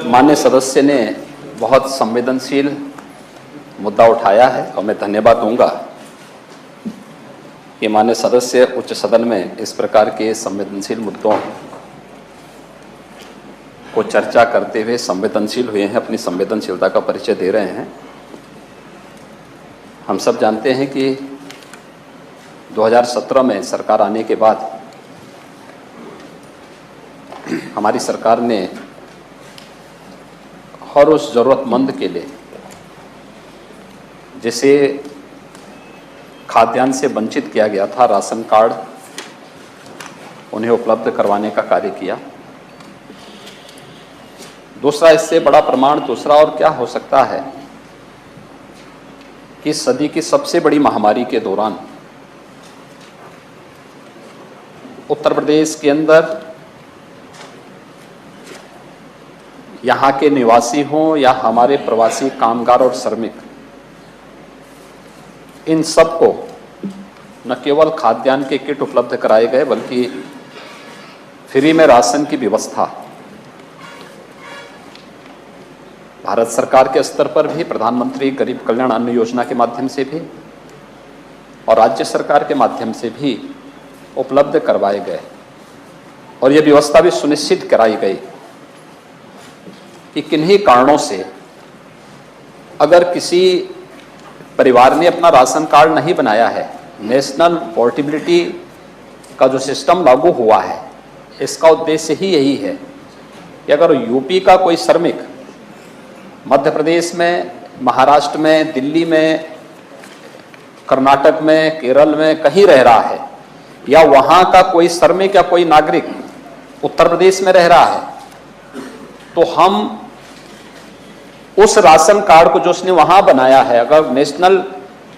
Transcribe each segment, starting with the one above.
माननीय सदस्य ने बहुत संवेदनशील मुद्दा उठाया है और मैं धन्यवाद दूंगा कि माननीय सदस्य उच्च सदन में इस प्रकार के संवेदनशील मुद्दों को चर्चा करते हुए संवेदनशील हुए हैं, अपनी संवेदनशीलता का परिचय दे रहे हैं। हम सब जानते हैं कि 2017 में सरकार आने के बाद हमारी सरकार ने हर उस जरूरतमंद के लिए जिसे खाद्यान्न से वंचित किया गया था, राशन कार्ड उन्हें उपलब्ध करवाने का कार्य किया। दूसरा, इससे बड़ा प्रमाण दूसरा और क्या हो सकता है कि सदी की सबसे बड़ी महामारी के दौरान उत्तर प्रदेश के अंदर यहाँ के निवासी हों या हमारे प्रवासी कामगार और श्रमिक, इन सबको न केवल खाद्यान्न के किट उपलब्ध कराए गए बल्कि फ्री में राशन की व्यवस्था भारत सरकार के स्तर पर भी, प्रधानमंत्री गरीब कल्याण अन्न योजना के माध्यम से भी और राज्य सरकार के माध्यम से भी उपलब्ध करवाए गए। और यह व्यवस्था भी सुनिश्चित कराई गई कि किन्हीं कारणों से अगर किसी परिवार ने अपना राशन कार्ड नहीं बनाया है, नेशनल पोर्टेबिलिटी का जो सिस्टम लागू हुआ है, इसका उद्देश्य ही यही है कि अगर यूपी का कोई श्रमिक मध्य प्रदेश में, महाराष्ट्र में, दिल्ली में, कर्नाटक में, केरल में कहीं रह रहा है, या वहाँ का कोई श्रमिक या कोई नागरिक उत्तर प्रदेश में रह रहा है, तो हम उस राशन कार्ड को जो उसने वहाँ बनाया है, अगर नेशनल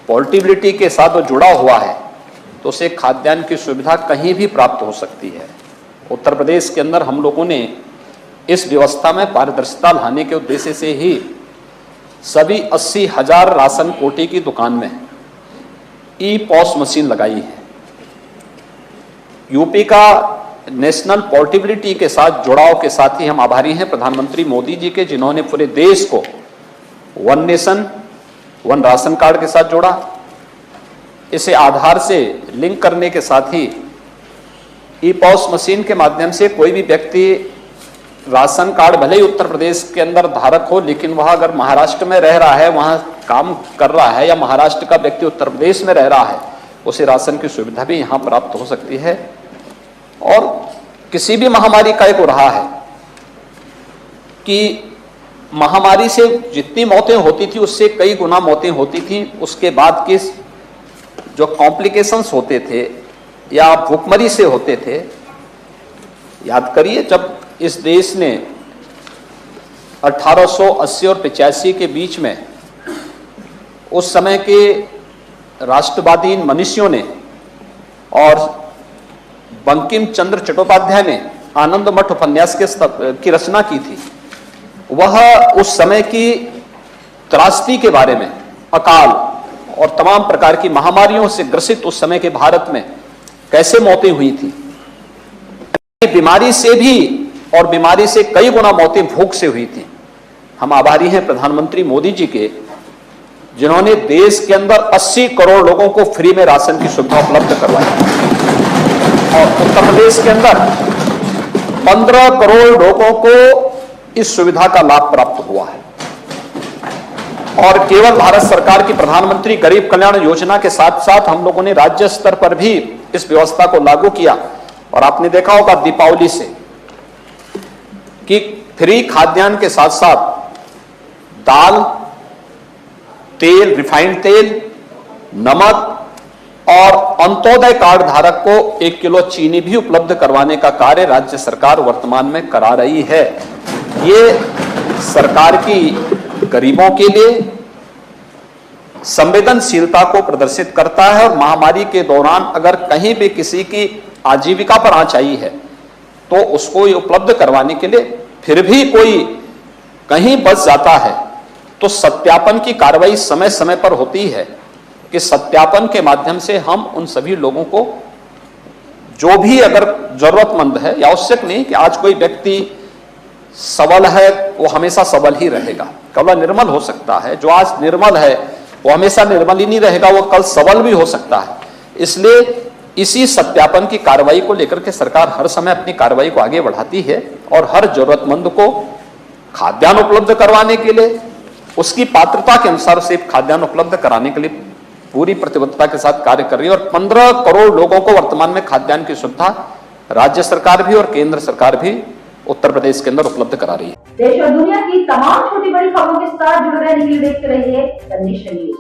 पोर्टेबिलिटी के साथ वो जुड़ा हुआ है तो उसे खाद्यान्न की सुविधा कहीं भी प्राप्त हो सकती है। उत्तर प्रदेश के अंदर हम लोगों ने इस व्यवस्था में पारदर्शिता लाने के उद्देश्य से ही सभी 80,000 राशन कोटे की दुकान में ई-पॉस मशीन लगाई है। यूपी का नेशनल पोर्टेबिलिटी के साथ जुड़ाव के साथ ही हम आभारी हैं प्रधानमंत्री मोदी जी के, जिन्होंने पूरे देश को one nation one ration card के साथ जोड़ा। इसे आधार से लिंक करने के साथ ही ई-पॉस मशीन के माध्यम से कोई भी व्यक्ति राशन कार्ड भले ही उत्तर प्रदेश के अंदर धारक हो, लेकिन वह अगर महाराष्ट्र में रह रहा है, वहां काम कर रहा है, या महाराष्ट्र का व्यक्ति उत्तर प्रदेश में रह रहा है, उसे राशन की सुविधा भी यहां प्राप्त हो सकती है। और किसी भी महामारी का एक रहा है कि महामारी से जितनी मौतें होती थी उससे कई गुना मौतें होती थी उसके बाद के जो कॉम्प्लिकेशंस होते थे या भूखमरी से होते थे। याद करिए, जब इस देश ने 1880 और 85 के बीच में उस समय के राष्ट्रवादी मनीषियों ने और बंकिम चंद्र चट्टोपाध्याय ने आनंद मठ उपन्यास की रचना की थी, वह उस समय की त्रासदी के बारे में, अकाल और तमाम प्रकार की महामारियों से ग्रसित उस समय के भारत में कैसे मौतें हुई थी, बीमारी से भी और बीमारी से कई गुना मौतें भूख से हुई थी। हम आभारी हैं प्रधानमंत्री मोदी जी के, जिन्होंने देश के अंदर 80 करोड़ लोगों को फ्री में राशन की सुविधा उपलब्ध करवाई और उत्तर प्रदेश के अंदर 15 करोड़ लोगों को इस सुविधा का लाभ प्राप्त हुआ है। और केवल भारत सरकार की प्रधानमंत्री गरीब कल्याण योजना के साथ साथ हम लोगों ने राज्य स्तर पर भी इस व्यवस्था को लागू किया। और आपने देखा होगा दीपावली से कि फ्री खाद्यान्न के साथ साथ दाल, तेल, रिफाइंड तेल, नमक और अंत्योदय कार्ड धारक को 1 किलो चीनी भी उपलब्ध करवाने का कार्य राज्य सरकार वर्तमान में करा रही है। ये सरकार की गरीबों के लिए संवेदनशीलता को प्रदर्शित करता है। और महामारी के दौरान अगर कहीं भी किसी की आजीविका पर आंच आई है तो उसको ये उपलब्ध करवाने के लिए फिर भी कोई कहीं बच जाता है तो सत्यापन की कार्रवाई समय समय पर होती है कि सत्यापन के माध्यम से हम उन सभी लोगों को जो भी अगर जरूरतमंद है, या आवश्यक नहीं कि आज कोई व्यक्ति सबल है वो हमेशा सबल ही रहेगा, कल निर्मल हो सकता है। जो आज निर्मल है वो हमेशा निर्मल ही नहीं रहेगा, वो कल सबल भी हो सकता है। इसलिए इसी सत्यापन की कार्रवाई को लेकर के सरकार हर समय अपनी कार्रवाई को आगे बढ़ाती है और हर जरूरतमंद को खाद्यान्न उपलब्ध करवाने के लिए, उसकी पात्रता के अनुसार उसे खाद्यान्न उपलब्ध कराने के लिए पूरी प्रतिबद्धता के साथ कार्य कर रही है। और 15 करोड़ लोगों को वर्तमान में खाद्यान्न की सुविधा राज्य सरकार भी और केंद्र सरकार भी उत्तर प्रदेश के अंदर उपलब्ध करा रही है। देश और दुनिया की तमाम छोटी बड़ी खबरों के साथ जुड़े रहने के लिए देखते रहिए द नेशन न्यूज।